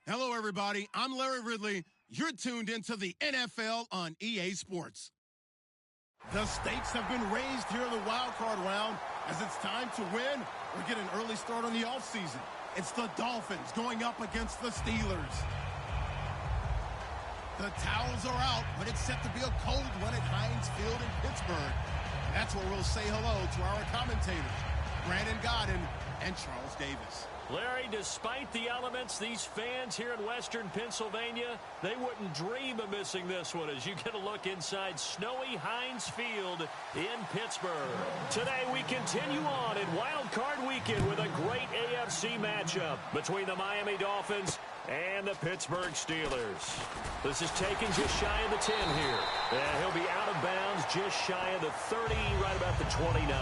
Hello, everybody. I'm Larry Ridley. You're tuned into the NFL on EA Sports. The stakes have been raised here in the wild card round as it's time to win or get an early start on the offseason. It's the Dolphins going up against the Steelers. The towels are out, but it's set to be a cold one at Heinz Field in Pittsburgh. And that's where we'll say hello to our commentators, Brandon Godden and Charles Davis. Larry, despite the elements, these fans here in Western Pennsylvania, they wouldn't dream of missing this one as you get a look inside snowy Heinz Field in Pittsburgh. Today we continue on in Wild Card Weekend with a great AFC matchup between the Miami Dolphins and the Pittsburgh Steelers. This is taken just shy of the 10 here. And he'll be out of bounds just shy of the 30, right about the 29.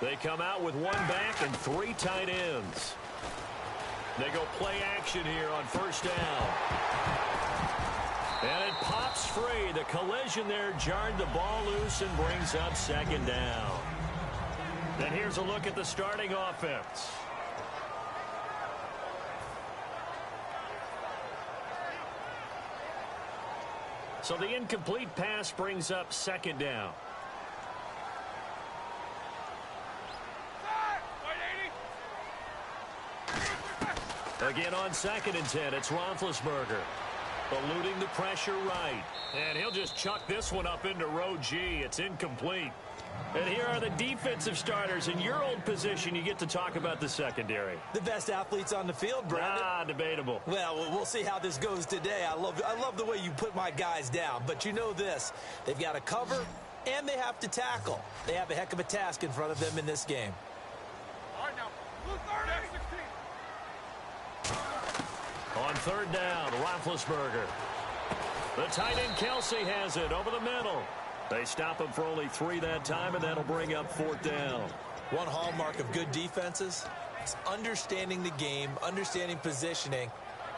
They come out with one back and three tight ends. They go play action here on first down. And it pops free. The collision there jarred the ball loose and brings up second down. Then here's a look at the starting offense. So the incomplete pass brings up second down. Again on 2nd and 10, it's Roethlisberger. Eluding the pressure right. And he'll just chuck this one up into row G. It's incomplete. And here are the defensive starters. In your old position, you get to talk about the secondary. The best athletes on the field, Brandon. Debatable. Well, we'll see how this goes today. I love the way you put my guys down. But you know this. They've got to cover, and they have to tackle. They have a heck of a task in front of them in this game. All right, now. Blue 30. 16. On third down, Roethlisberger. The tight end Kelsey has it over the middle. They stop him for only 3 that time, and that'll bring up 4th down. One hallmark of good defenses is understanding the game, understanding positioning,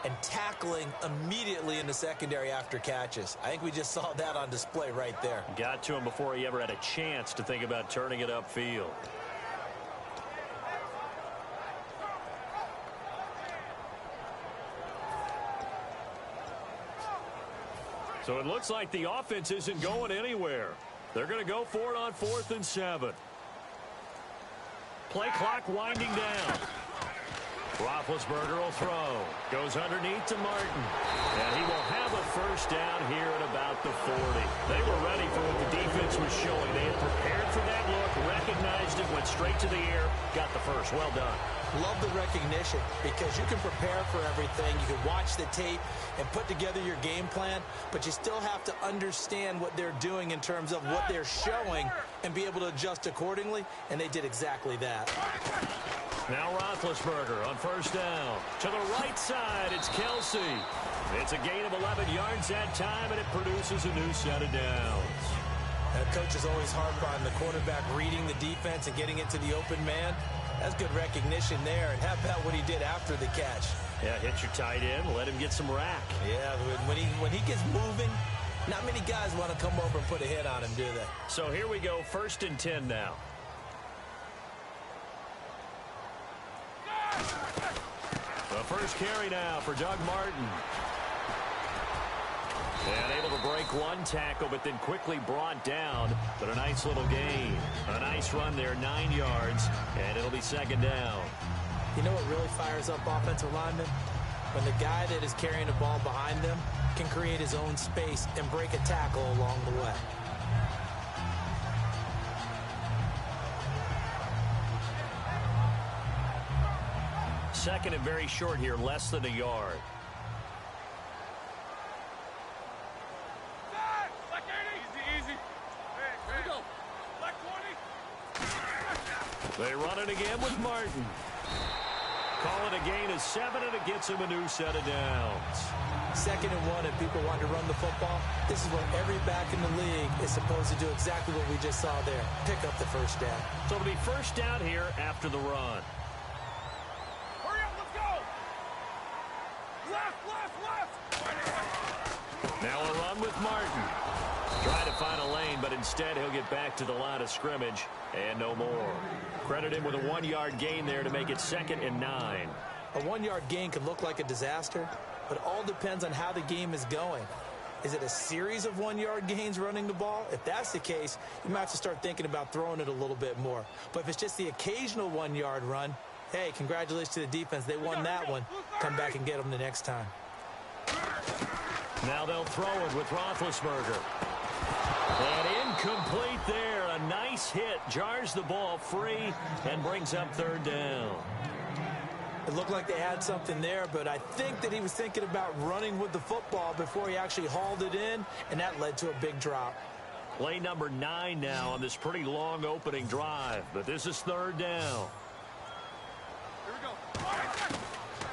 and tackling immediately in the secondary after catches. I think we just saw that on display right there. Got to him before he ever had a chance to think about turning it upfield. So it looks like the offense isn't going anywhere. They're going to go for it on 4th and 7. Play clock winding down. Roethlisberger will throw. Goes underneath to Martin. And he will have a first down here at about the 40. They were ready for what the defense was showing. They had prepared for that look, recognized it, went straight to the air, got the first. Well done. Love the recognition because you can prepare for everything. You can watch the tape and put together your game plan, but you still have to understand what they're doing in terms of what they're showing and be able to adjust accordingly, and they did exactly that. Now Roethlisberger on first down. To the right side, it's Kelsey. It's a gain of 11 yards that time, and it produces a new set of downs. And coach is always harp on the quarterback reading the defense and getting into the open man. That's good recognition there. And how about what he did after the catch? Yeah, hit your tight end, let him get some rack. Yeah, when he gets moving, not many guys want to come over and put a hit on him, do they? So here we go, 1st and 10 now. The first carry now for Doug Martin. And able to break one tackle, but then quickly brought down. But a nice little gain. A nice run there, 9 yards, and it'll be 2nd down. You know what really fires up offensive linemen? When the guy that is carrying the ball behind them can create his own space and break a tackle along the way. Second and very short here, less than a yard. Easy. They run it again with Martin. call it a gain of 7, and it gets him a new set of downs. 2nd and 1, and people want to run the football. This is what every back in the league is supposed to do, exactly what we just saw there. Pick up the first down. So it'll be first down here after the run. Hurry up, let's go! Left! Now a run with Martin. Trying to find a lane, but instead he'll get back to the line of scrimmage, and no more. Credit him with a 1-yard gain there to make it 2nd and 9. A 1-yard gain could look like a disaster, but it all depends on how the game is going. Is it a series of 1-yard gains running the ball? If that's the case, you might have to start thinking about throwing it a little bit more. But if it's just the occasional 1-yard run, hey, congratulations to the defense. They won that one. Come back and get them the next time. Now they'll throw it with Roethlisberger. And incomplete there. A nice hit. Jars the ball free and brings up 3rd down. It looked like they had something there, but I think that he was thinking about running with the football before he actually hauled it in, and that led to a big drop. Play number 9 now on this pretty long opening drive, but this is 3rd down. Here we go.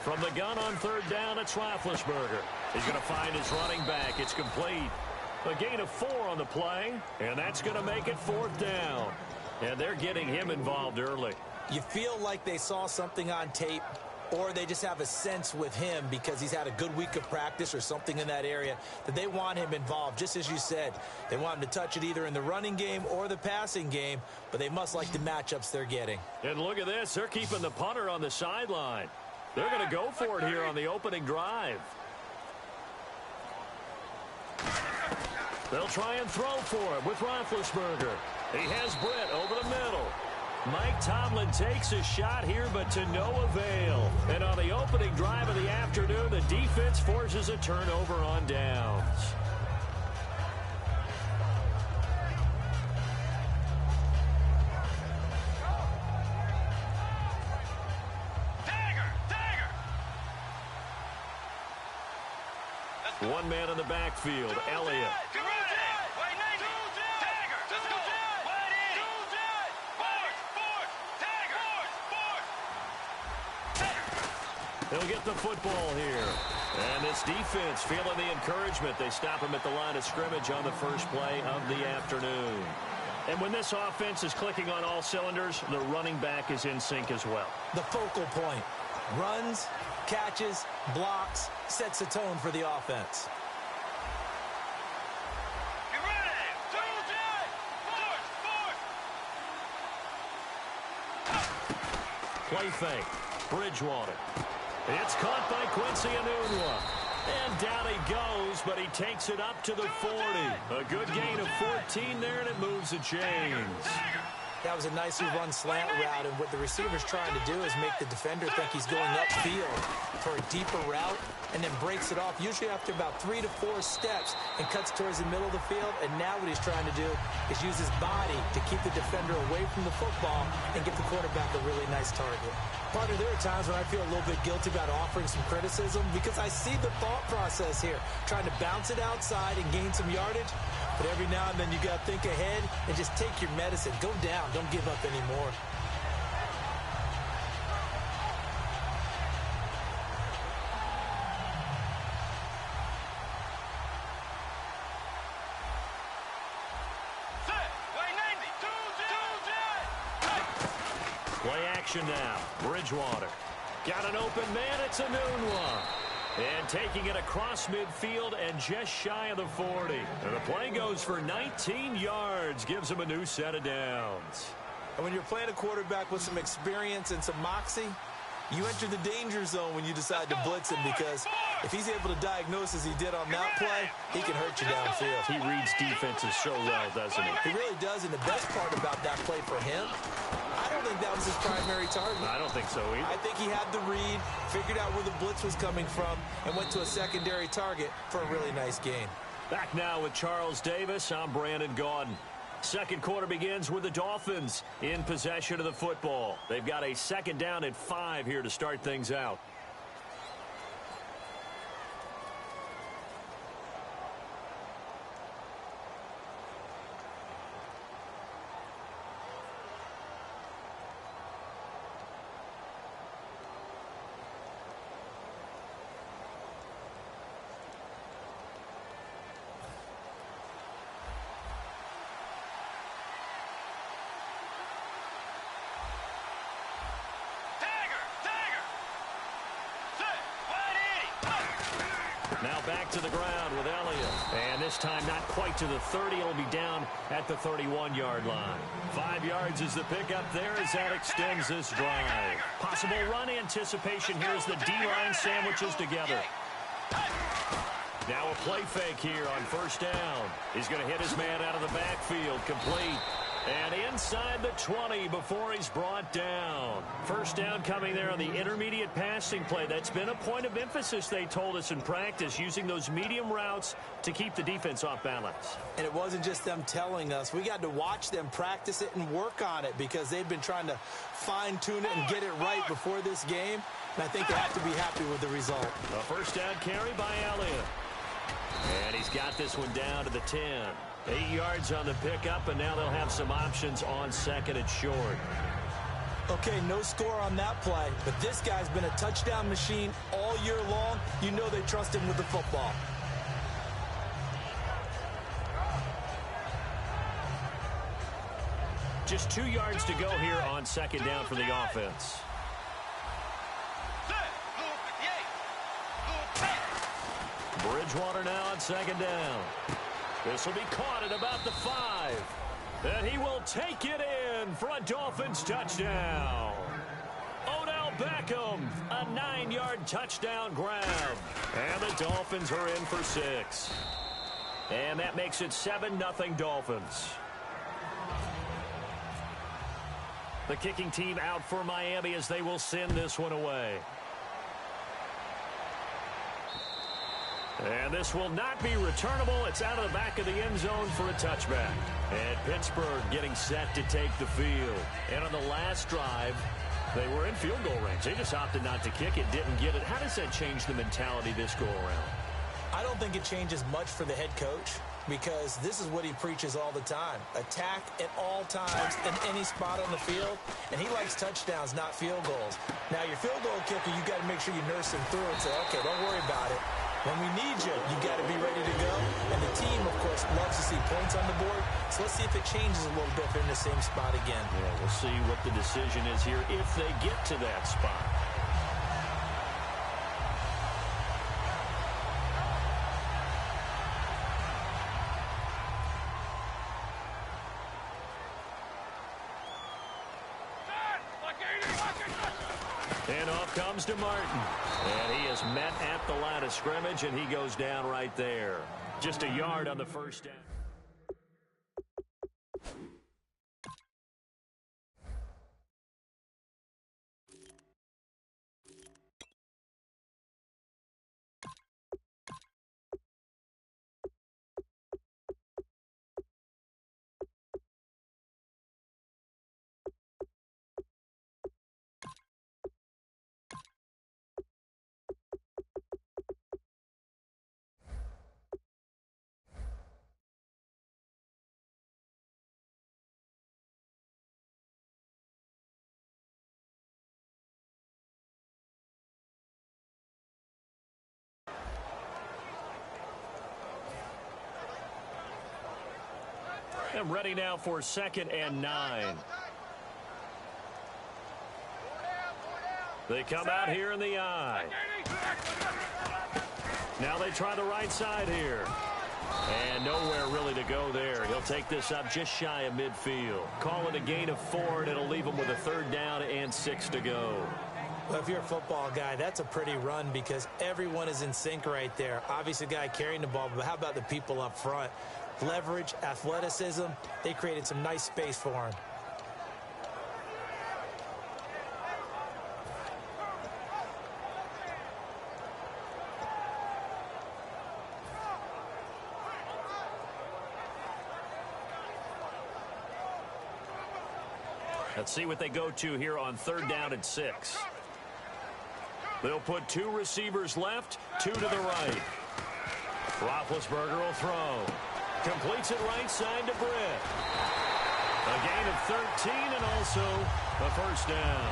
From the gun on 3rd down, it's Roethlisberger. He's going to find his running back. It's complete. A gain of 4 on the play, and that's going to make it 4th down. And they're getting him involved early. You feel like they saw something on tape, or they just have a sense with him because he's had a good week of practice or something in that area that they want him involved. Just as you said, they want him to touch it either in the running game or the passing game, but they must like the matchups they're getting. And look at this. They're keeping the punter on the sideline. They're going to go for it here on the opening drive. They'll try and throw for it with Roethlisberger. He has Britt over the middle. Mike Tomlin takes a shot here, but to no avail. And on the opening drive of the afternoon, the defense forces a turnover on downs. One man in the backfield, Elliott. He'll get the football here. And this defense feeling the encouragement. They stop him at the line of scrimmage on the first play of the afternoon. And when this offense is clicking on all cylinders, the running back is in sync as well. The focal point. Runs, catches, blocks, sets the tone for the offense. Get ready! Play fake. Bridgewater. It's caught by Quincy Enunwa. And down he goes, but he takes it up to the 40. A good gain of 14 there, and it moves the chains. That was a nicely run slant route, and what the receiver's trying to do is make the defender think he's going upfield for a deeper route, and then breaks it off, usually after about 3 to 4 steps, and cuts towards the middle of the field. And now what he's trying to do is use his body to keep the defender away from the football and give the quarterback a really nice target. Partner, there are times when I feel a little bit guilty about offering some criticism because I see the thought process here, trying to bounce it outside and gain some yardage. But every now and then you got to think ahead and just take your medicine. Go down. Don't give up anymore. Play action now. Bridgewater. Got an open man. It's Enunwa. And taking it across midfield and just shy of the 40. And the play goes for 19 yards. Gives him a new set of downs. And when you're playing a quarterback with some experience and some moxie, you enter the danger zone when you decide to blitz him, because if he's able to diagnose as he did on that play, he can hurt you downfield. He reads defenses so well, doesn't he? He really does, and the best part about that play for him, I don't think that was his primary target. I don't think so either. I think he had the read, figured out where the blitz was coming from, and went to a secondary target for a really nice gain. Back now with Charles Davis. I'm Brandon Gaudin. Second quarter begins with the Dolphins in possession of the football. They've got a second down and 5 here to start things out. Now back to the ground with Elliott. And this time not quite to the 30. It'll be down at the 31-yard line. 5 yards is the pickup there as that extends this drive. Possible run anticipation here as the D-line sandwiches together. Now a play fake here on first down. He's going to hit his man out of the backfield. Complete. And inside the 20 before he's brought down. First down coming there on the intermediate passing play. That's been a point of emphasis, they told us in practice, using those medium routes to keep the defense off balance. And it wasn't just them telling us. We got to watch them practice it and work on it because they've been trying to fine-tune it and get it right before this game. And I think they have to be happy with the result. A first down carry by Elliott. And he's got this one down to the 10. 8 yards on the pickup, and now they'll have some options on second and short. Okay, no score on that play, but this guy's been a touchdown machine all year long. You know they trust him with the football. Just 2 yards to go here on second down for the offense. Bridgewater now on second down. This will be caught at about the 5. And he will take it in for a Dolphins touchdown. Odell Beckham, a 9-yard touchdown grab. And the Dolphins are in for 6. And that makes it 7-0 Dolphins. The kicking team out for Miami as they will send this one away. And this will not be returnable. It's out of the back of the end zone for a touchback. And Pittsburgh getting set to take the field. And on the last drive, they were in field goal range. They just opted not to kick it, didn't get it. How does that change the mentality this go around? I don't think it changes much for the head coach because this is what he preaches all the time. Attack at all times in any spot on the field. And he likes touchdowns, not field goals. Now, your field goal kicker, you got to make sure you nurse him through and say, okay, don't worry about it. When we need you, you got to be ready to go. And the team, of course, loves to see points on the board. So let's see if it changes a little bit if they're in the same spot again. Yeah, we'll see what the decision is here if they get to that spot. And off comes to Martin. And he is met at the line of scrimmage, and he goes down right there. Just a yard on the first down. And ready now for 2nd and 9. They come out here in the I. Now they try the right side here. And nowhere really to go there. He'll take this up just shy of midfield. Call it a gain of 4, and it'll leave him with a 3rd down and 6 to go. Well, if you're a football guy, that's a pretty run because everyone is in sync right there. Obviously, the guy carrying the ball, but how about the people up front? Leverage, athleticism, they created some nice space for him. Let's see what they go to here on 3rd down and 6. They'll put 2 receivers left, 2 to the right. Roethlisberger will throw. Completes it right side to Britt. A gain of 13 and also a first down.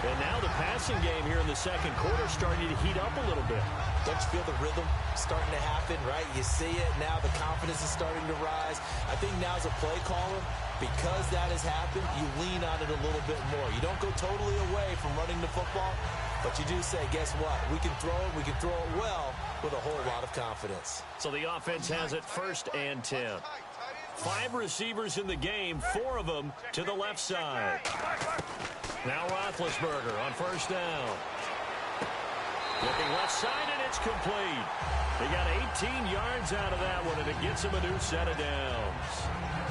And now the passing game here in the second quarter starting to heat up a little bit. Don't you feel the rhythm starting to happen, right? You see it now. The confidence is starting to rise. I think now as a play caller, because that has happened, you lean on it a little bit more. You don't go totally away from running the football, but you do say, guess what? We can throw it. We can throw it well. with a whole lot of confidence. So the offense has it 1st and 10. 5 receivers in the game, 4 of them to the left side. Now Roethlisberger on 1st down. Looking left side, and it's complete. He got 18 yards out of that one, and it gets him a new set of downs.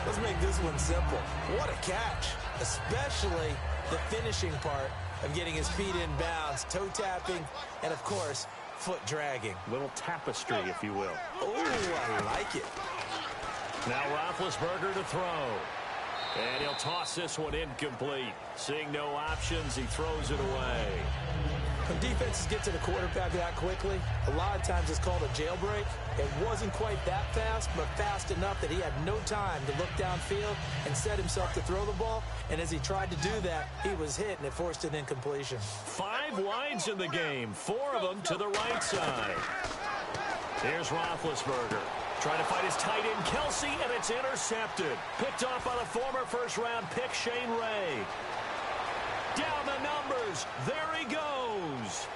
Let's make this one simple. What a catch, especially the finishing part of getting his feet in bounds, toe tapping, and, of course, foot dragging. Little tapestry, if you will. Oh, I like it. Now Roethlisberger to throw. And he'll toss this one incomplete. Seeing no options, he throws it away. When defenses get to the quarterback that quickly, a lot of times it's called a jailbreak. It wasn't quite that fast, but fast enough that he had no time to look downfield and set himself to throw the ball. And as he tried to do that, he was hit, and it forced an incompletion. 5 wides in the game, 4 of them to the right side. Here's Roethlisberger. Trying to fight his tight end, Kelsey, and it's intercepted. Picked off by the former first-round pick, Shane Ray. Down the numbers. There he goes.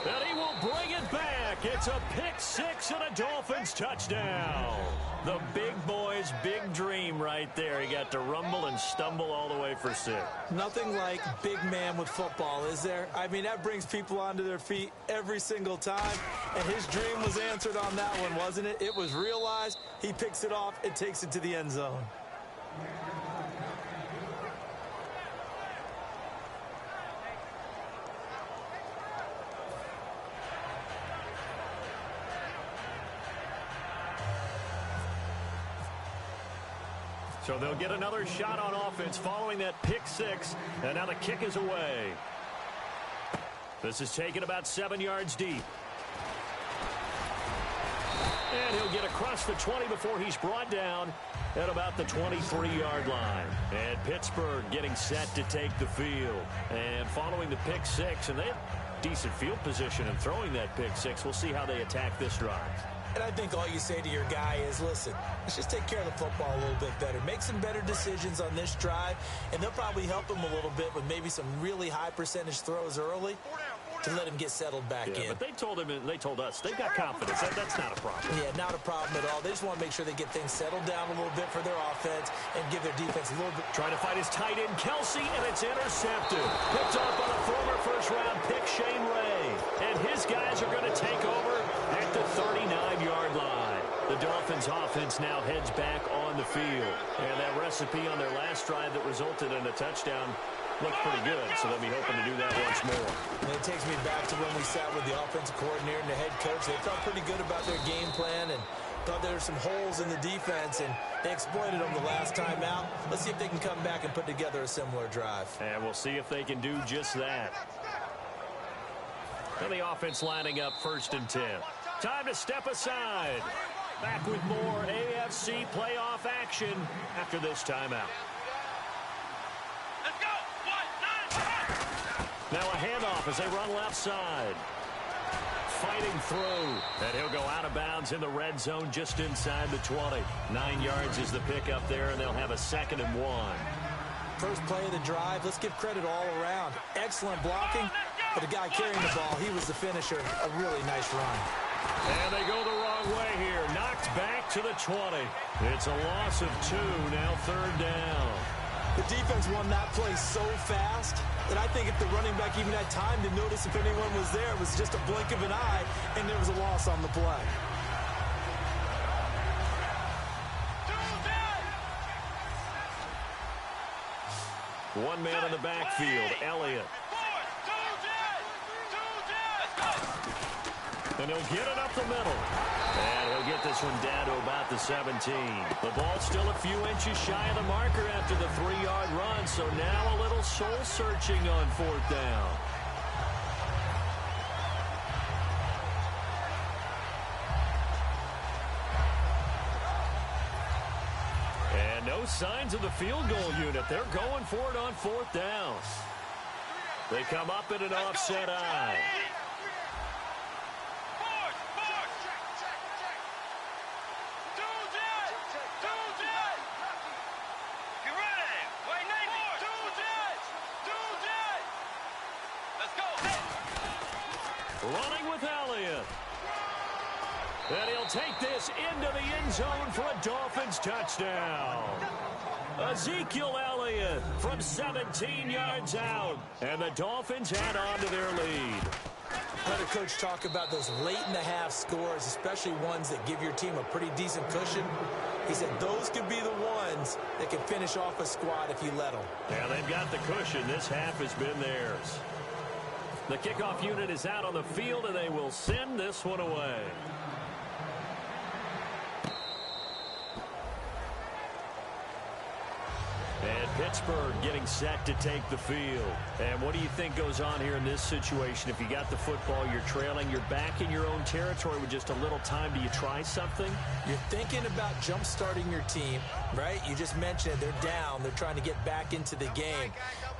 And he will bring it back. It's a pick 6 and a Dolphins touchdown. The big boy's big dream right there. He got to rumble and stumble all the way for 6. Nothing like big man with football, is there? I mean, that brings people onto their feet every single time. And his dream was answered on that one, wasn't it? It was realized. He picks it off and takes it to the end zone. So they'll get another shot on offense following that pick 6. And now the kick is away. This is taken about 7 yards deep. And he'll get across the 20 before he's brought down at about the 23-yard line. And Pittsburgh getting set to take the field. And following the pick 6, and they have decent field position in throwing that pick 6. We'll see how they attack this drive. And I think all you say to your guy is, listen, let's just take care of the football a little bit better. Make some better decisions on this drive, and they'll probably help him a little bit with maybe some really high percentage throws early to let him get settled back in. But they told us they've got confidence. That's not a problem. Yeah, not a problem at all. They just want to make sure they get things settled down a little bit for their offense and give their defense a little bit. Trying to fight his tight end, Kelsey, and it's intercepted. Picked up by the former first-round pick, Shane Ray. And his guys are going to take over at the 39-yard line. The Dolphins' offense now heads back on the field. And that recipe on their last drive that resulted in a touchdown looked pretty good, so they'll be hoping to do that once more. And it takes me back to when we sat with the offensive coordinator and the head coach. They felt pretty good about their game plan and thought there were some holes in the defense, and they exploited them the last time out. Let's see if they can come back and put together a similar drive. And we'll see if they can do just that. And the offense lining up 1st and 10. Time to step aside. Back with more AFC playoff action after this timeout. Let's go! 1, 9, 5! Now a handoff as they run left side. Fighting through. And he'll go out of bounds in the red zone just inside the 20. 9 yards is the pickup there, and they'll have a 2nd and 1. First play of the drive, let's give credit all around. Excellent blocking, but the guy carrying the ball, he was the finisher. A really nice run. And they go the wrong way here. Knocked back to the 20. It's a loss of 2, now 3rd down. The defense won that play so fast that I think if the running back even had time to notice if anyone was there, it was just a blink of an eye, and there was a loss on the play. One man in the backfield, Elliott. And he'll get it up the middle. And he'll get this one down to about the 17. The ball still a few inches shy of the marker after the 3-yard run, so now a little soul-searching on 4th down. And no signs of the field goal unit. They're going for it on 4th down. They come up in an offset eye. Running with Elliott. And he'll take this into the end zone for a Dolphins touchdown. Ezekiel Elliott from 17 yards out. And the Dolphins add on to their lead. Heard a coach talk about those late-in-the-half scores, especially ones that give your team a pretty decent cushion. He said those could be the ones that can finish off a squad if you let them. Yeah, they've got the cushion. This half has been theirs. The kickoff unit is out on the field, and they will send this one away. And Pittsburgh getting set to take the field. And what do you think goes on here in this situation? If you got the football, you're trailing, you're back in your own territory with just a little time. Do you try something? You're thinking about jump-starting your team, right? You just mentioned it. They're down. They're trying to get back into the game.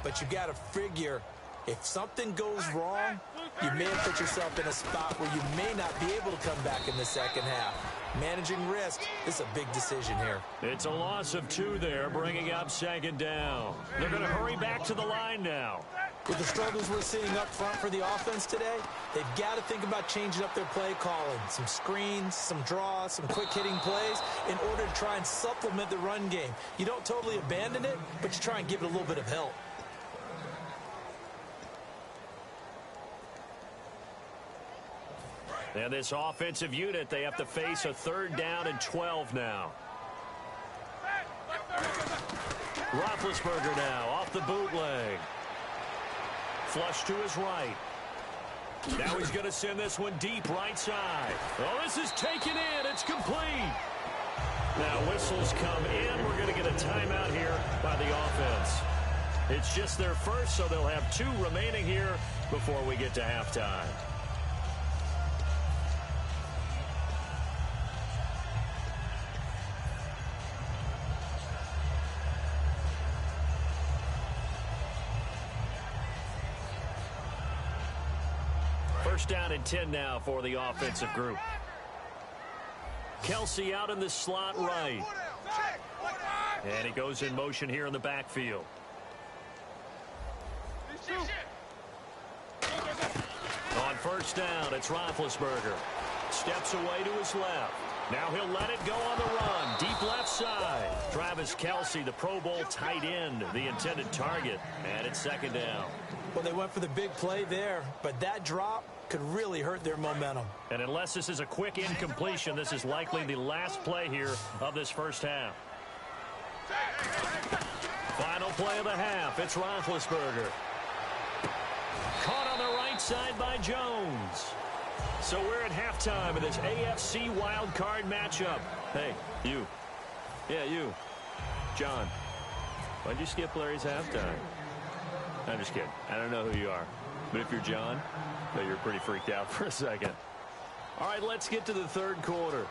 But you got to figure if something goes wrong, you may have put yourself in a spot where you may not be able to come back in the second half. Managing risk, this is a big decision here. It's a loss of 2 there, bringing up second down. They're going to hurry back to the line now. With the struggles we're seeing up front for the offense today, they've got to think about changing up their play calling. Some screens, some draws, some quick-hitting plays in order to try and supplement the run game. You don't totally abandon it, but you try and give it a little bit of help. And this offensive unit, they have to face a 3rd down and 12 now. Roethlisberger now off the bootleg. Flush to his right. Now he's going to send this one deep right side. Oh, this is taken in. It's complete. Now whistles come in. We're going to get a timeout here by the offense. It's just their first, so they'll have 2 remaining here before we get to halftime. First down and 10 now for the offensive group. Kelsey out in the slot right. And he goes in motion here in the backfield. On first down, it's Roethlisberger. Steps away to his left. Now he'll let it go on the run. Deep left side. Travis Kelsey, the Pro Bowl tight end, the intended target. And it's second down. Well, they went for the big play there, but that drop could really hurt their momentum. And unless this is a quick incompletion, this is likely the last play here of this first half. Final play of the half. It's Roethlisberger. Caught on the right side by Jones. So we're at halftime of this AFC wildcard matchup. Hey, you. Yeah, you. John. Why'd you skip Larry's halftime? I'm just kidding. I don't know who you are. But if you're John, but you're pretty freaked out for a second. All right, let's get to the third quarter.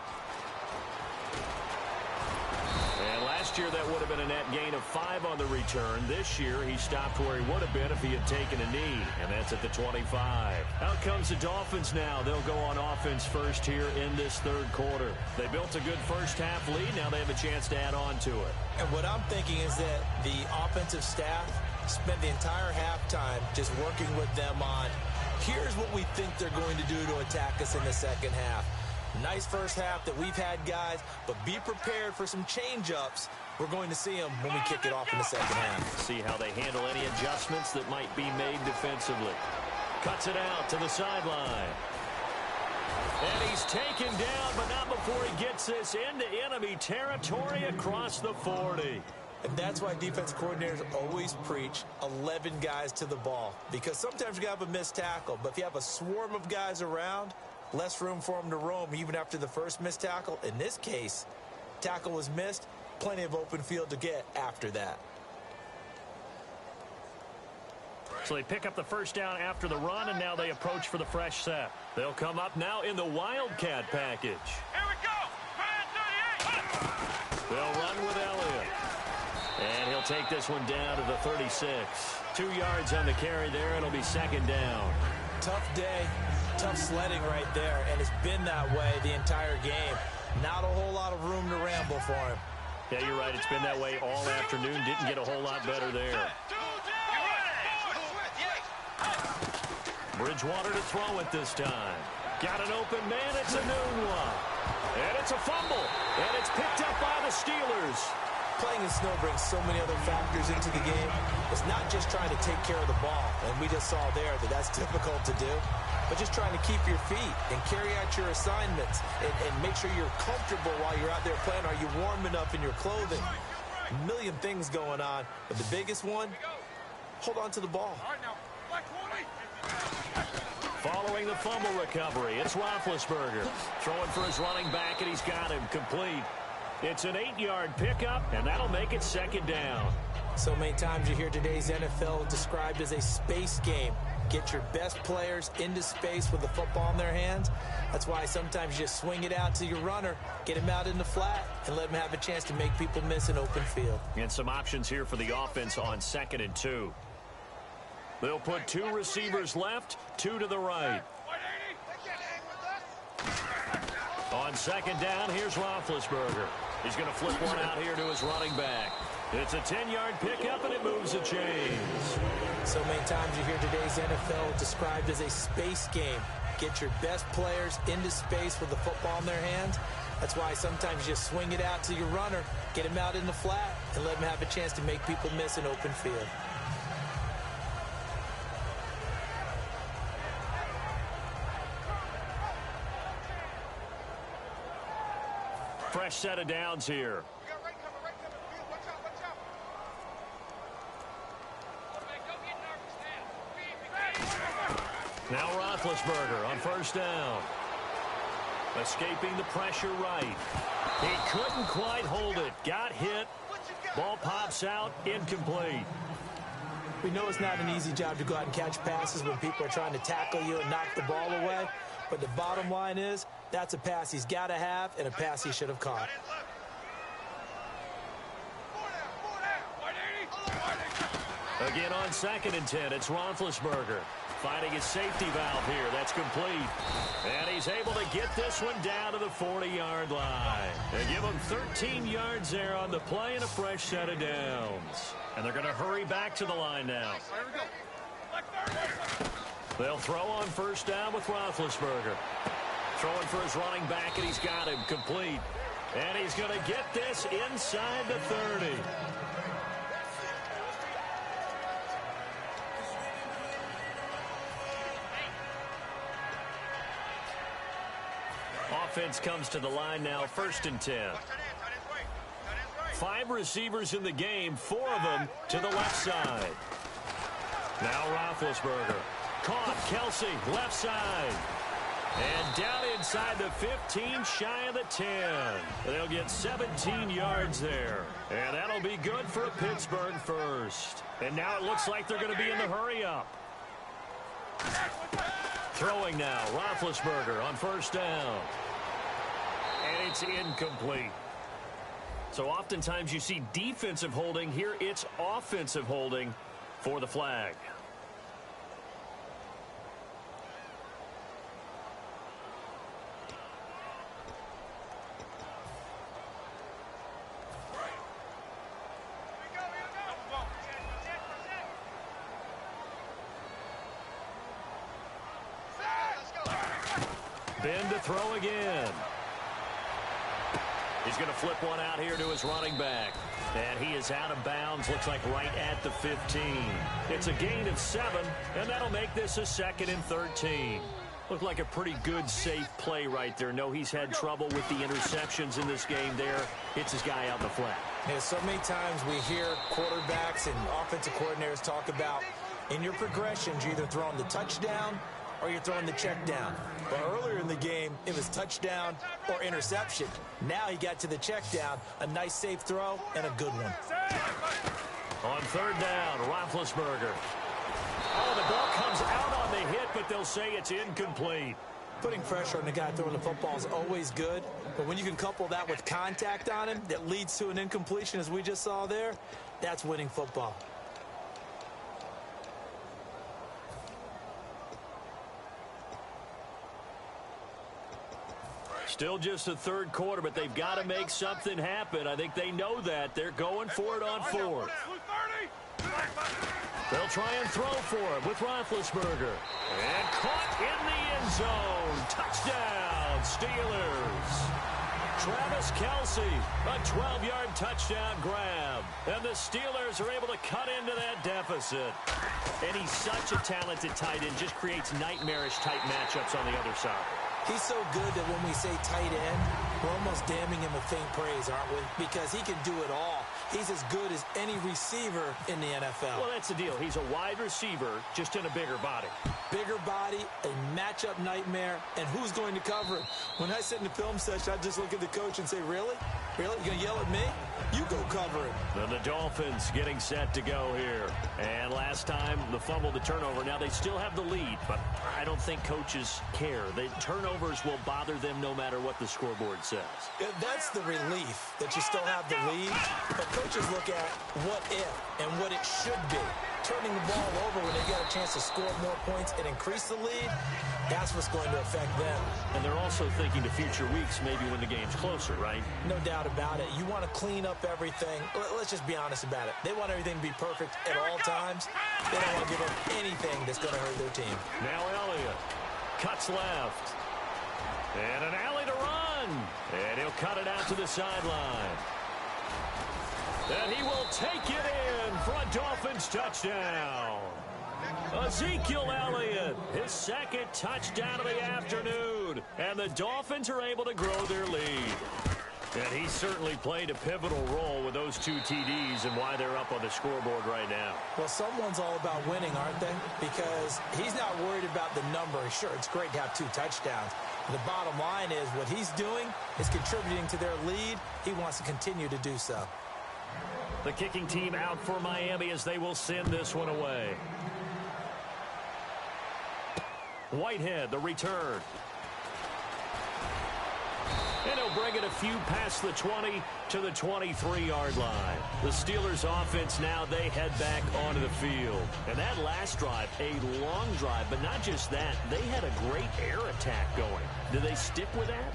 And last year, that would have been a net gain of 5 on the return. This year, he stopped where he would have been if he had taken a knee, and that's at the 25. Out comes the Dolphins now. They'll go on offense first here in this third quarter. They built a good first half lead. Now they have a chance to add on to it. And what I'm thinking is that the offensive staff spent the entire halftime just working with them on, here's what we think they're going to do to attack us in the second half. Nice first half that we've had, guys, but be prepared for some change-ups. We're going to see them when we kick it off in the second half. See how they handle any adjustments that might be made defensively. Cuts it out to the sideline. And he's taken down, but not before he gets this into enemy territory across the 40. And that's why defense coordinators always preach 11 guys to the ball. Because sometimes you have a missed tackle, but if you have a swarm of guys around, less room for them to roam even after the first missed tackle. In this case, tackle was missed, plenty of open field to get after that. So they pick up the first down after the run, and now they approach for the fresh set. They'll come up now in the Wildcat package. Here we go. Man 38. They'll run with Elliott. And he'll take this one down to the 36. 2 yards on the carry there. It'll be second down. Tough day, tough sledding right there, and it's been that way the entire game. Not a whole lot of room to ramble for him. Yeah, you're right. It's been that way all afternoon. Didn't get a whole lot better there. Bridgewater to throw it this time. Got an open man. It's a noon one. And it's a fumble. And it's picked up by the Steelers. Playing in snow brings so many other factors into the game. It's not just trying to take care of the ball, and we just saw there that that's difficult to do, but just trying to keep your feet and carry out your assignments and make sure you're comfortable while you're out there playing. Are you warm enough in your clothing? A million things going on, but the biggest one, hold on to the ball. Following the fumble recovery, it's Roethlisberger throwing for his running back, and he's got him complete. It's an 8-yard pickup, and that'll make it second down. So many times you hear today's NFL described as a space game. Get your best players into space with the football in their hands. That's why sometimes you just swing it out to your runner, get him out in the flat, and let him have a chance to make people miss an open field. And some options here for the offense on 2nd and 2. They'll put 2 receivers left, 2 to the right. On 2nd down, here's Roethlisberger. He's going to flip one out here to his running back. It's a 10-yard pickup, and it moves the chains. So many times you hear today's NFL described as a space game. Get your best players into space with the football in their hands. That's why sometimes you just swing it out to your runner, get him out in the flat, and let him have a chance to make people miss an open field. Fresh set of downs here. Now Roethlisberger on 1st down. Escaping the pressure right. He couldn't quite hold it. Got hit. Ball pops out. Incomplete. We know it's not an easy job to go out and catch passes when people are trying to tackle you and knock the ball away. But the bottom line is, that's a pass he's got to have and a pass he should have caught. Again on 2nd and 10, it's Roethlisberger finding his safety valve here. That's complete. And he's able to get this one down to the 40-yard line. They give him 13 yards there on the play and a fresh set of downs. And they're going to hurry back to the line now. They'll throw on 1st down with Roethlisberger. Throwing for his running back, and he's got him complete. And he's going to get this inside the 30. Offense comes to the line now, 1st and 10. 5 receivers in the game, 4 of them to the left side. Now Roethlisberger. Caught, Kelsey, left side. And down inside the 15, shy of the 10. They'll get 17 yards there. And that'll be good for a Pittsburgh first. And now it looks like they're going to be in the hurry-up. Throwing now, Roethlisberger on 1st down. And it's incomplete. So oftentimes you see defensive holding. Here it's offensive holding for the flag. Ben to throw again. He's going to flip one out here to his running back. And he is out of bounds, looks like right at the 15. It's a gain of 7, and that'll make this a 2nd and 13. Looked like a pretty good, safe play right there. No, he's had trouble with the interceptions in this game there. Hits his guy out in the flat. Yeah, so many times we hear quarterbacks and offensive coordinators talk about in your progressions, you're either throwing the touchdown or you're throwing the check down. But earlier in the game, it was touchdown or interception. Now he got to the check down, a nice safe throw, and a good one. On 3rd down, Roethlisberger. Oh, the ball comes out on the hit, but they'll say it's incomplete. Putting pressure on the guy throwing the football is always good, but when you can couple that with contact on him that leads to an incompletion, as we just saw there, that's winning football. Still just the 3rd quarter, but they've got to make something happen. I think they know that. They're going for it on 4th. They'll try and throw for it with Roethlisberger. And caught in the end zone. Touchdown, Steelers. Travis Kelce, a 12-yard touchdown grab. And the Steelers are able to cut into that deficit. And he's such a talented tight end, just creates nightmarish-type matchups on the other side. He's so good that when we say tight end, we're almost damning him with faint praise, aren't we? Because he can do it all. He's as good as any receiver in the NFL. Well, that's the deal. He's a wide receiver, just in a bigger body. Bigger body, a matchup nightmare, and who's going to cover him? When I sit in the film session, I just look at the coach and say, really? Really? You going to yell at me? You go cover him. Then the Dolphins getting set to go here. And last time, the fumble, the turnover. Now, they still have the lead, but I don't think coaches care. The turnovers will bother them no matter what the scoreboard says. That's the relief, that you still have the lead. But coaches look at what if and what it should be. Turning the ball over when they get a chance to score more points and increase the lead, that's what's going to affect them. And they're also thinking to future weeks, maybe when the game's closer, right? No doubt about it. You want to clean up everything. Let's just be honest about it. They want everything to be perfect at all times. They don't want to give up anything that's going to hurt their team. Now Elliott cuts left. And an alley to run. And he'll cut it out to the sideline. And he will take it in for a Dolphins touchdown. Ezekiel Elliott, his second touchdown of the afternoon. And the Dolphins are able to grow their lead. And he certainly played a pivotal role with those two TDs and why they're up on the scoreboard right now. Well, someone's all about winning, aren't they? Because he's not worried about the number. Sure, it's great to have 2 touchdowns. The bottom line is what he's doing is contributing to their lead. He wants to continue to do so. The kicking team out for Miami as they will send this one away. Whitehead, the return. And he'll bring it a few past the 20 to the 23-yard line. The Steelers offense now, they head back onto the field. And that last drive, a long drive, but not just that, they had a great air attack going. Do they stick with that?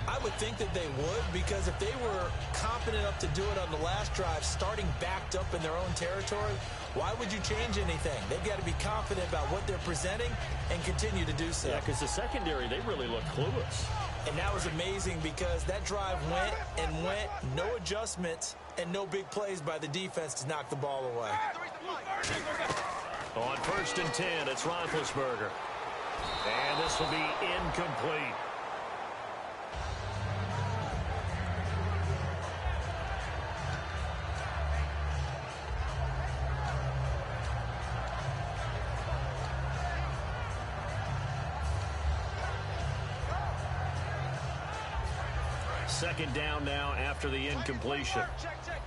I would think that they would, because if they were confident enough to do it on the last drive, starting backed up in their own territory, why would you change anything? They've got to be confident about what they're presenting and continue to do so. Yeah, because the secondary, they really looked clueless. And that was amazing because that drive went and went, no adjustments, and no big plays by the defense to knock the ball away. On 1st and 10, it's Roethlisberger. And this will be incomplete. Second down now after the incompletion. Check. Check.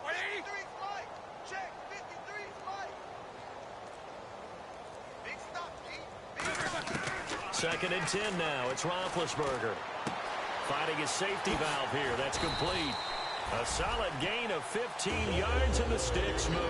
53 flight. Check. 53 flight. Big stop, Big stop. 2nd and 10 now. It's Roethlisberger. Finding his safety valve here. That's complete. A solid gain of 15 yards and the sticks move.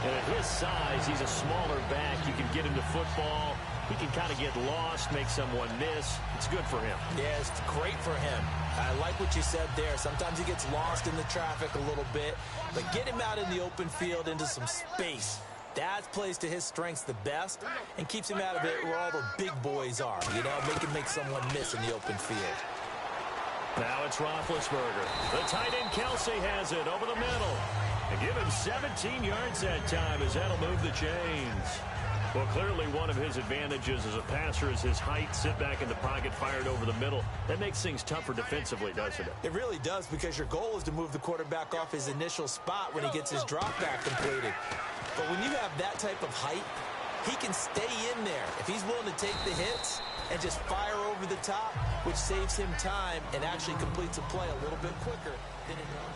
And at his size, he's a smaller back. You can get him to football. He can kind of get lost, make someone miss. It's good for him. Yeah, it's great for him. I like what you said there. Sometimes he gets lost in the traffic a little bit, but get him out in the open field into some space. That plays to his strengths the best and keeps him out of it where all the big boys are. You know, make someone miss in the open field. Now it's Roethlisberger. The tight end Kelce has it over the middle. And give him 17 yards that time as that'll move the chains. Well, clearly one of his advantages as a passer is his height. Sit back in the pocket, fired over the middle. That makes things tougher defensively, doesn't it? It really does, because your goal is to move the quarterback off his initial spot when he gets his drop back completed. But when you have that type of height, he can stay in there if he's willing to take the hits and just fire over the top, which saves him time and actually completes a play a little bit quicker than it does.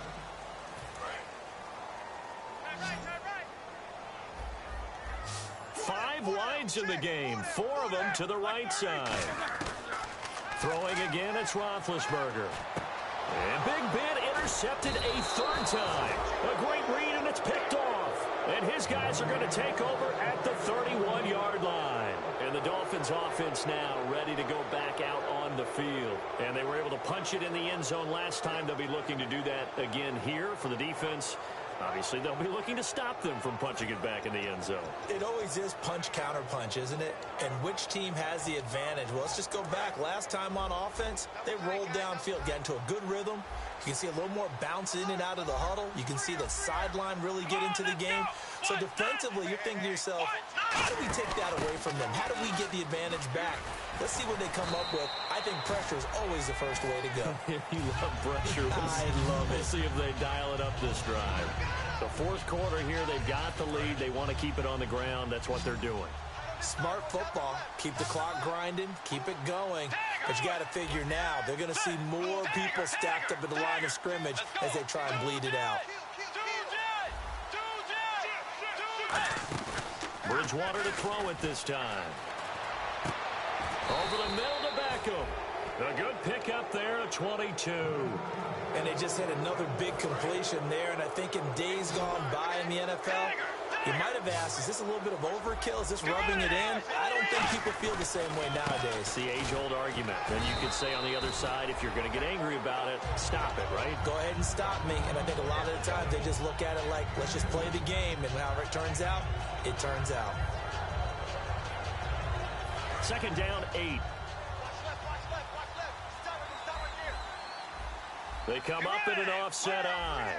Five wides in the game, 4 of them to the right side. Throwing again, it's Roethlisberger. And Big Ben intercepted a 3rd time. A great read, and it's picked off. And his guys are going to take over at the 31-yard line. And the Dolphins offense now ready to go back out on the field. And they were able to punch it in the end zone last time. They'll be looking to do that again here for the defense. Obviously, they'll be looking to stop them from punching it back in the end zone. It always is punch-counter-punch, isn't it? And which team has the advantage? Well, let's just go back. Last time on offense, they rolled downfield, got into a good rhythm. You can see a little more bounce in and out of the huddle. You can see the sideline really get into the game. So defensively, you're thinking to yourself, how do we take that away from them? How do we get the advantage back? Let's see what they come up with. I think pressure is always the first way to go. You love pressure. I love it. We'll see if they dial it up this drive. The fourth quarter here, they've got the lead. They want to keep it on the ground. That's what they're doing. Smart football. Keep the clock grinding. Keep it going. But you got to figure now, they're going to see more people stacked up at the line of scrimmage as they try and bleed it out. Bridgewater to throw it this time. Over the middle to Beckham. A good pickup there at 22. And they just had another big completion there. And I think in days gone by in the NFL, you might have asked, is this a little bit of overkill? Is this rubbing it in? I don't think people feel the same way nowadays. It's the age-old argument. Then you could say on the other side, if you're going to get angry about it, stop it, right? Go ahead and stop me. And I think a lot of the times they just look at it like, let's just play the game. And however it turns out, it turns out. Second down, 8. They come up in an offset eye.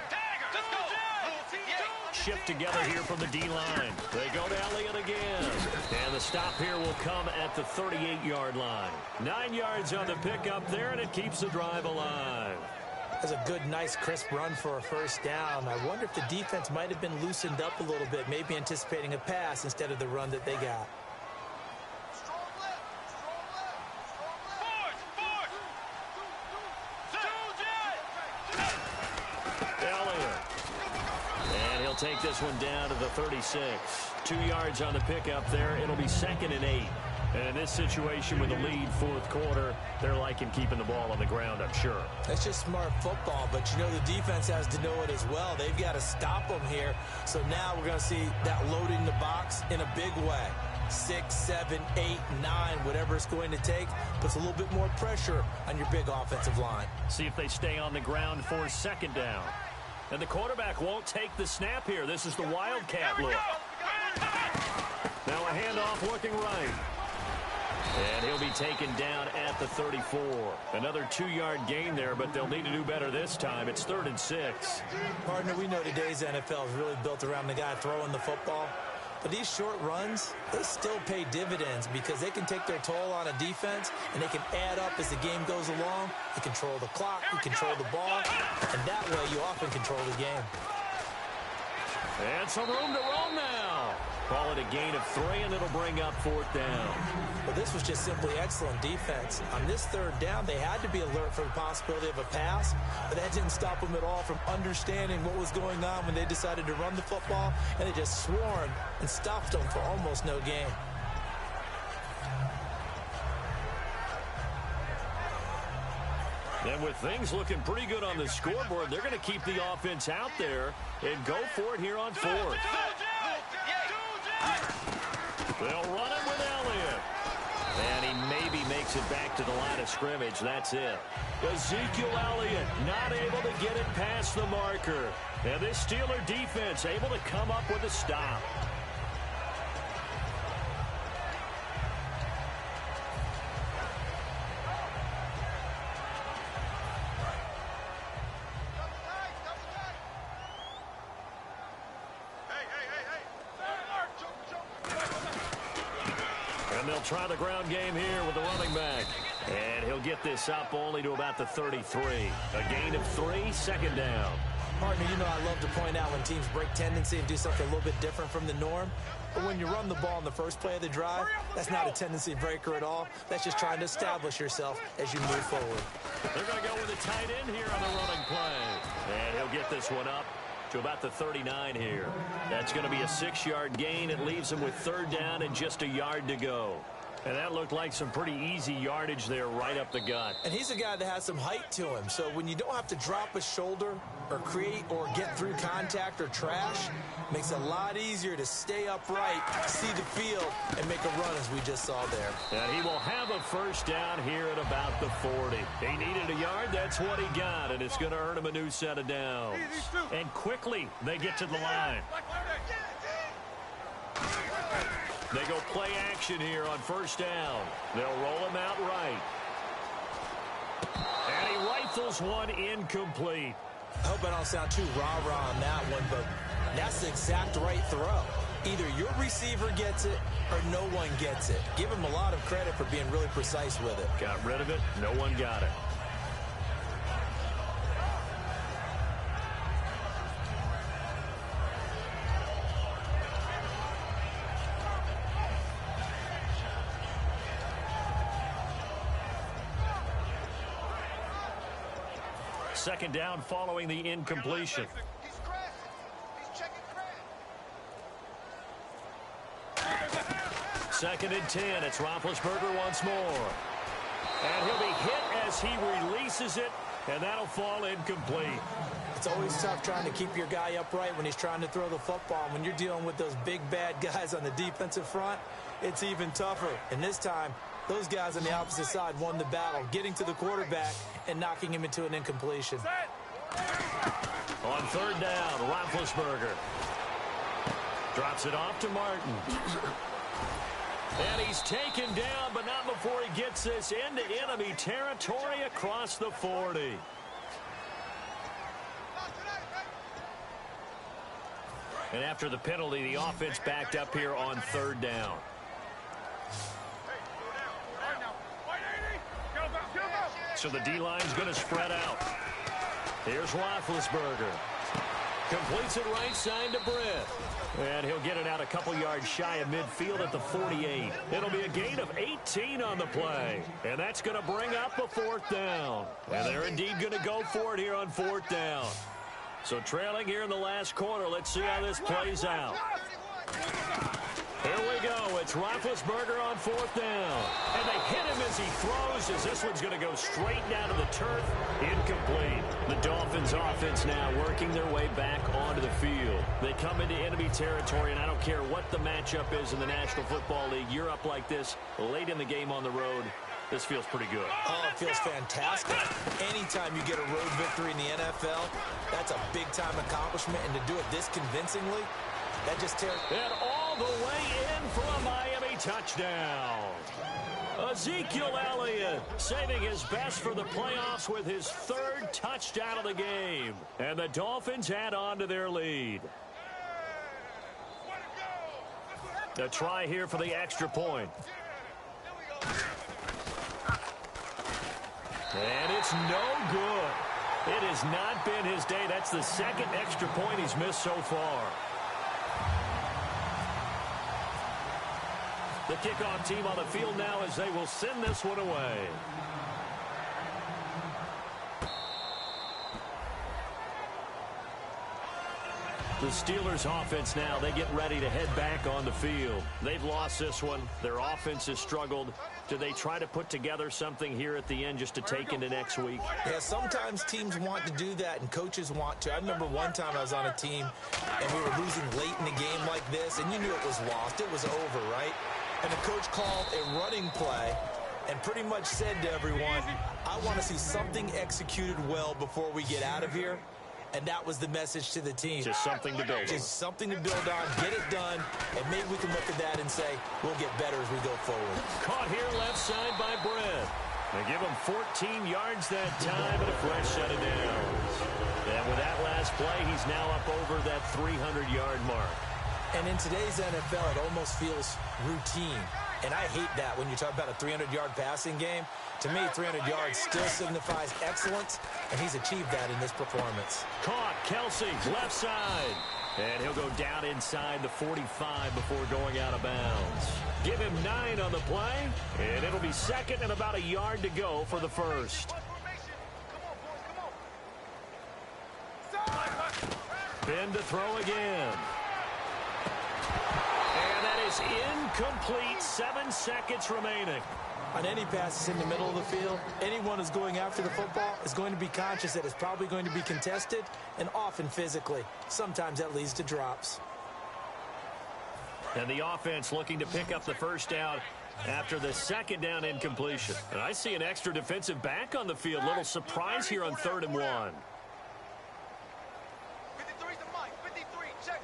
Shift together here from the D-line. They go to Elliott again. And the stop here will come at the 38-yard line. 9 yards on the pickup there, and it keeps the drive alive. That's a good, nice, crisp run for a first down. I wonder if the defense might have been loosened up a little bit, maybe anticipating a pass instead of the run that they got. Take this one down to the 36. 2 yards on the pickup there. It'll be 2nd and 8. And in this situation with the lead fourth quarter, they're liking keeping the ball on the ground, I'm sure. That's just smart football, but you know the defense has to know it as well. They've got to stop them here. So now we're going to see that loading the box in a big way. 6, 7, 8, 9, whatever it's going to take, puts a little bit more pressure on your big offensive line. See if they stay on the ground for second down. And the quarterback won't take the snap here. This is the Wildcat look. Now a handoff looking right. And he'll be taken down at the 34. Another 2-yard gain there, but they'll need to do better this time. It's 3rd and 6. Partner, we know today's NFL is really built around the guy throwing the football. But these short runs, they still pay dividends because they can take their toll on a defense and they can add up as the game goes along. You control the clock, you control the ball, and that way you often control the game. And some room to roam now. Call it a gain of 3, and it'll bring up 4th down. Well, this was just simply excellent defense. On this 3rd down, they had to be alert for the possibility of a pass, but that didn't stop them at all from understanding what was going on when they decided to run the football, and they just swarmed and stopped them for almost no gain. And with things looking pretty good on the scoreboard, they're going to keep the offense out there and go for it here on 4th. They'll run it with Elliott. And he maybe makes it back to the line of scrimmage. That's it. Ezekiel Elliott not able to get it past the marker. And this Steeler defense able to come up with a stop. Try the ground game here with the running back. And he'll get this up only to about the 33. A gain of 3, 2nd down. Partner, you know I love to point out when teams break tendency and do something a little bit different from the norm. But when you run the ball in the first play of the drive, that's not a tendency breaker at all. That's just trying to establish yourself as you move forward. They're going to go with a tight end here on the running play. And he'll get this one up to about the 39 here. That's going to be a 6-yard gain. It leaves him with 3rd down and just a yard to go. And that looked like some pretty easy yardage there right up the gut. And he's a guy that has some height to him. So when you don't have to drop a shoulder or create or get through contact or trash, makes it a lot easier to stay upright, see the field, and make a run as we just saw there. And he will have a first down here at about the 40. He needed a yard. That's what he got. And it's going to earn him a new set of downs. And quickly they get to the line. They go play action here on first down. They'll roll him out right. And he rifles one incomplete. I hope I don't sound too rah-rah on that one, but that's the exact right throw. Either your receiver gets it or no one gets it. Give him a lot of credit for being really precise with it. Got rid of it. No one got it. Second down following the incompletion. He's crashing. He's checking crash. Second and 10. It's Roethlisberger once more. And he'll be hit as he releases it, and that'll fall incomplete. It's always tough trying to keep your guy upright when he's trying to throw the football. When you're dealing with those big, bad guys on the defensive front, it's even tougher. And this time, those guys on the opposite side won the battle, getting to the quarterback and knocking him into an incompletion. On third down, Roethlisberger drops it off to Martin. And he's taken down, but not before he gets this into enemy territory across the 40. And after the penalty, the offense backed up here on third down. So the D-line's going to spread out. Here's Roethlisberger. Completes it right side to Britt. And he'll get it out a couple yards shy of midfield at the 48. It'll be a gain of 18 on the play. And that's going to bring up a fourth down. And they're indeed going to go for it here on fourth down. So trailing here in the last quarter. Let's see how this plays out. Here we go. It's Roethlisberger on fourth down. And they hit him as he throws, as this one's going to go straight down to the turf. Incomplete. The Dolphins offense now working their way back onto the field. They come into enemy territory, and I don't care what the matchup is in the National Football League. You're up like this late in the game on the road. This feels pretty good. Oh, it feels fantastic. Anytime you get a road victory in the NFL, that's a big-time accomplishment. And to do it this convincingly, that just tears. And all the way in for a Miami touchdown. Ezekiel Elliott saving his best for the playoffs with his third touchdown of the game. And the Dolphins add on to their lead. A try here for the extra point. And it's no good. It has not been his day. That's the second extra point he's missed so far. The kickoff team on the field now as they will send this one away. The Steelers offense now, they get ready to head back on the field. They've lost this one. Their offense has struggled. Do they try to put together something here at the end just to take into next week? Yeah, sometimes teams want to do that and coaches want to. I remember one time I was on a team and we were losing late in the game like this, and you knew it was lost. It was over, right? And the coach called a running play and pretty much said to everyone, I want to see something executed well before we get out of here. And that was the message to the team. Just something to build on. Just something to build on, get it done, and maybe we can look at that and say, we'll get better as we go forward. Caught here left side by Britt. They give him 14 yards that time and a fresh set of downs. And with that last play, he's now up over that 300-yard mark. And in today's NFL, it almost feels routine. And I hate that when you talk about a 300-yard passing game. To me, 300 yards still signifies excellence, and he's achieved that in this performance. Caught, Kelsey, left side. And he'll go down inside the 45 before going out of bounds. Give him 9 on the play, and it'll be second and about a yard to go for the first. Ben to throw again. And that is incomplete. 7 seconds remaining. On any passes in the middle of the field, anyone who's going after the football is going to be conscious that it's probably going to be contested and often physically. Sometimes that leads to drops. And the offense looking to pick up the first down after the second down incompletion. And I see an extra defensive back on the field. Little surprise here on 3rd and 1. 53's the mic. 53. Check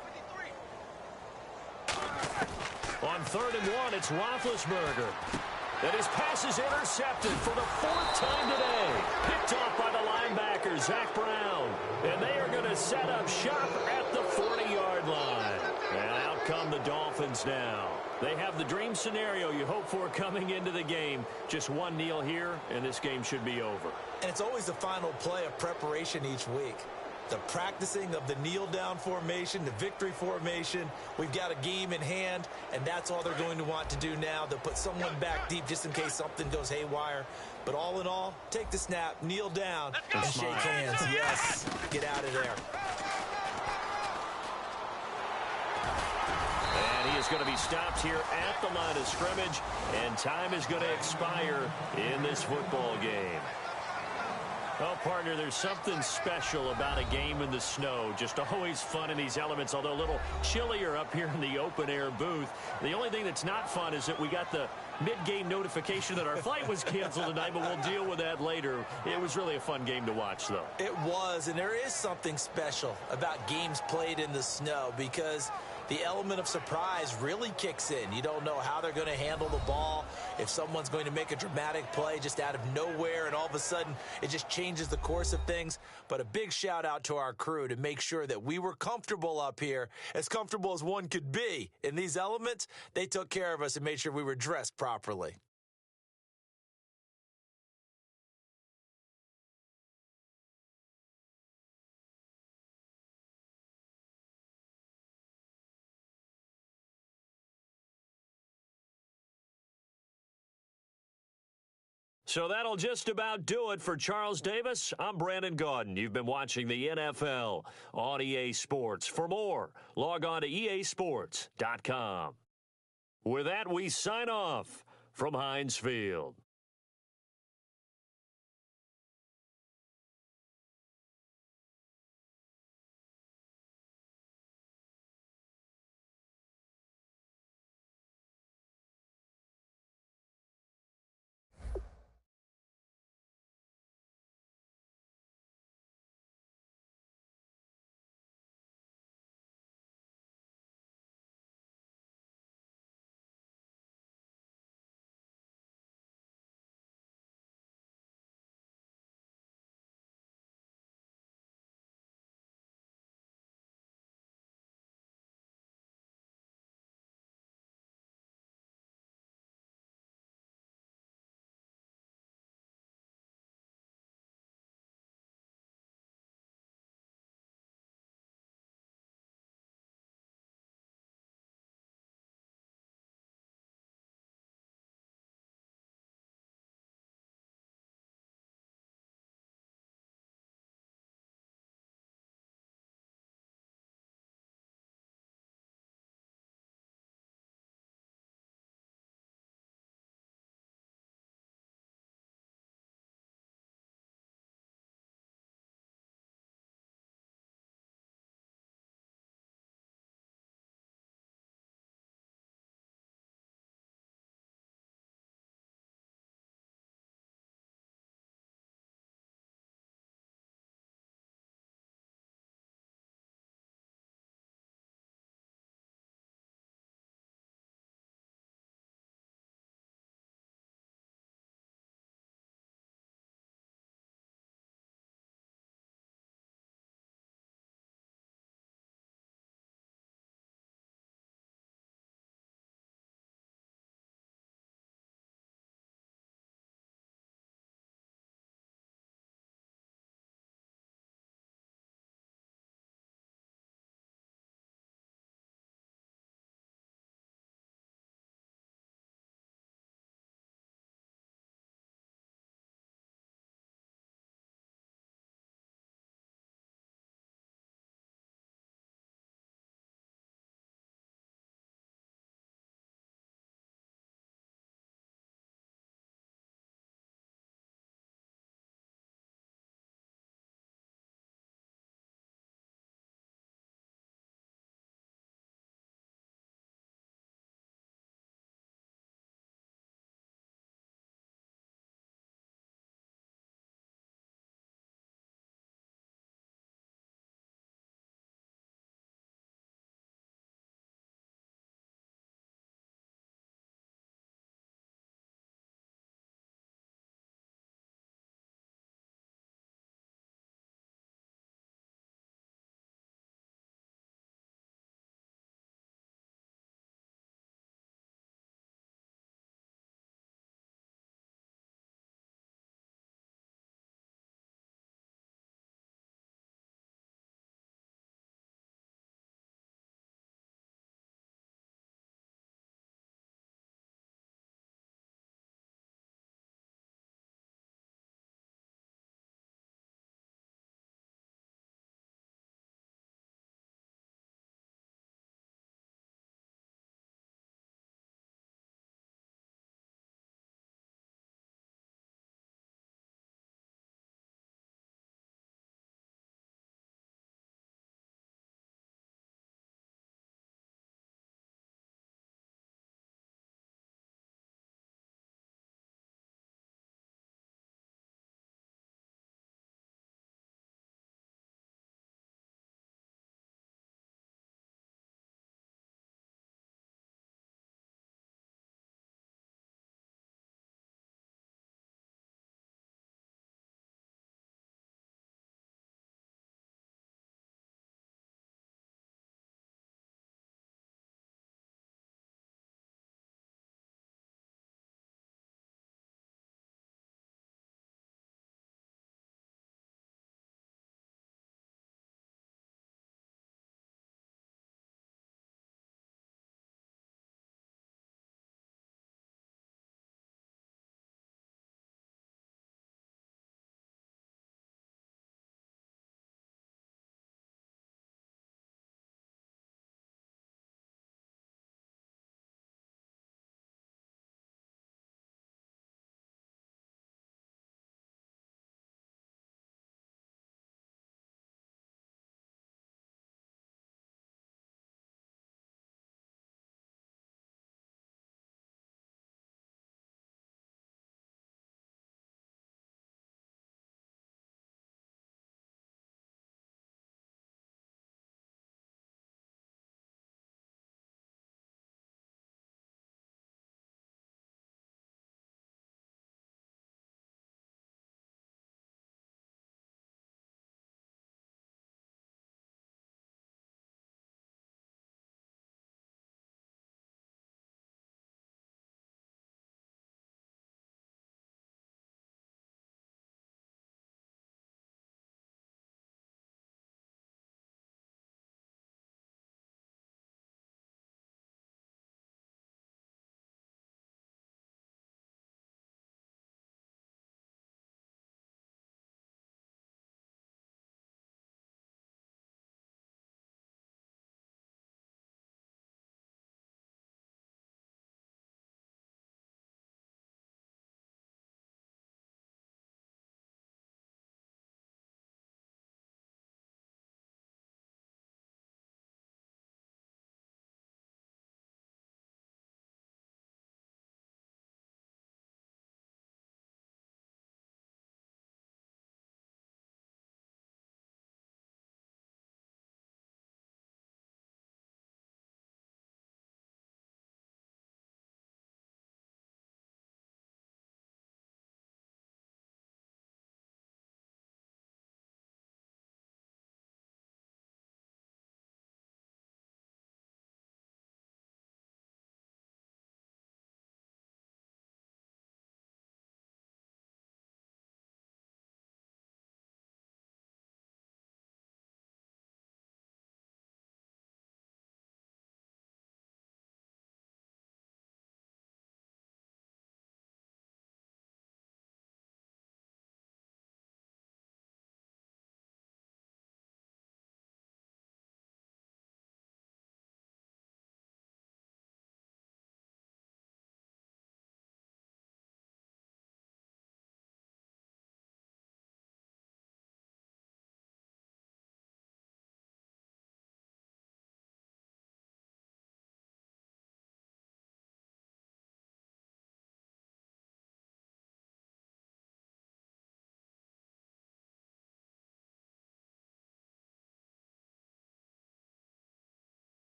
53. On 3rd and 1, it's Roethlisberger. And his pass is intercepted for the 4th time today. Picked off by the linebacker, Zach Brown. And they are going to set up shop at the 40-yard line. And out come the Dolphins now. They have the dream scenario you hope for coming into the game. Just one kneel here, and this game should be over. And it's always the final play of preparation each week. The practicing of the kneel-down formation, the victory formation. We've got a game in hand, and that's all they're going to want to do now. They'll put someone back deep just in case something goes haywire. But all in all, take the snap, kneel down, and shake hands. Yes, get out of there. And he is going to be stopped here at the line of scrimmage, and time is going to expire in this football game. Well, partner, there's something special about a game in the snow. Just always fun in these elements, although a little chillier up here in the open-air booth. The only thing that's not fun is that we got the mid-game notification that our flight was canceled tonight, but we'll deal with that later. It was really a fun game to watch, though. It was, and there is something special about games played in the snow because the element of surprise really kicks in. You don't know how they're going to handle the ball, if someone's going to make a dramatic play just out of nowhere, and all of a sudden it just changes the course of things. But a big shout out to our crew to make sure that we were comfortable up here, as comfortable as one could be. In these elements, they took care of us and made sure we were dressed properly. So that'll just about do it for Charles Davis. I'm Brandon Gaudin. You've been watching the NFL on EA Sports. For more, log on to easports.com. With that, we sign off from Heinz Field.